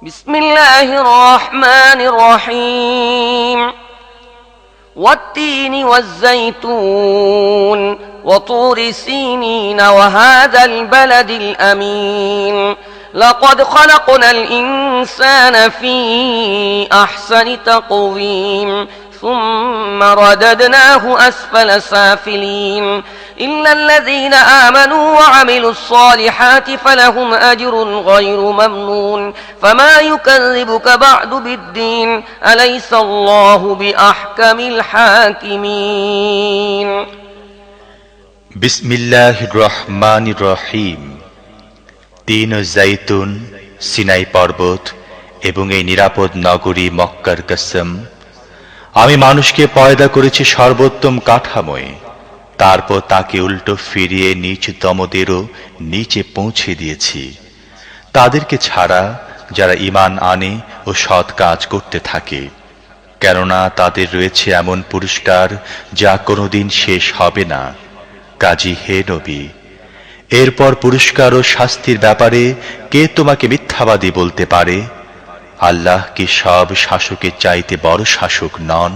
بسم الله الرحمن الرحيم والتين والزيتون وطور سينين وهذا البلد الأمين لقد خلقنا الإنسان في أحسن تقويم ثم رددناه أسفل سافلين إلا الذين آمنوا وعملوا الصالحات فلهم أجر غير ممنون فما يكذبك بعد بالدين أليس الله بأحكم الحاكمين বিসমিল্লাহির রহমানির রহিম। তিন ও জৈতুন, সিনাই পর্বত এবং এই নিরাপদ নগরী মক্কার কসম। আমি মানুষকে পয়দা করেছি সর্বোত্তম কাঠামোয়, তারপর তাকে উল্টো ফিরিয়ে নিচ দমদেরও নিচে পৌঁছে দিয়েছি, তাদেরকে ছাড়া যারা ঈমান আনে ও সৎ কাজ করতে থাকে, কেননা তাদের রয়েছে এমন পুরস্কার যা কোনোদিন শেষ হবে না। কাজী হে নবী, এরপর পুরস্কার ও শাস্তির ব্যাপারে কে তোমাকে মিথ্যাবাদী বলতে পারে? আল্লাহ কি সব শাসকের চাইতে বড় শাসক নন?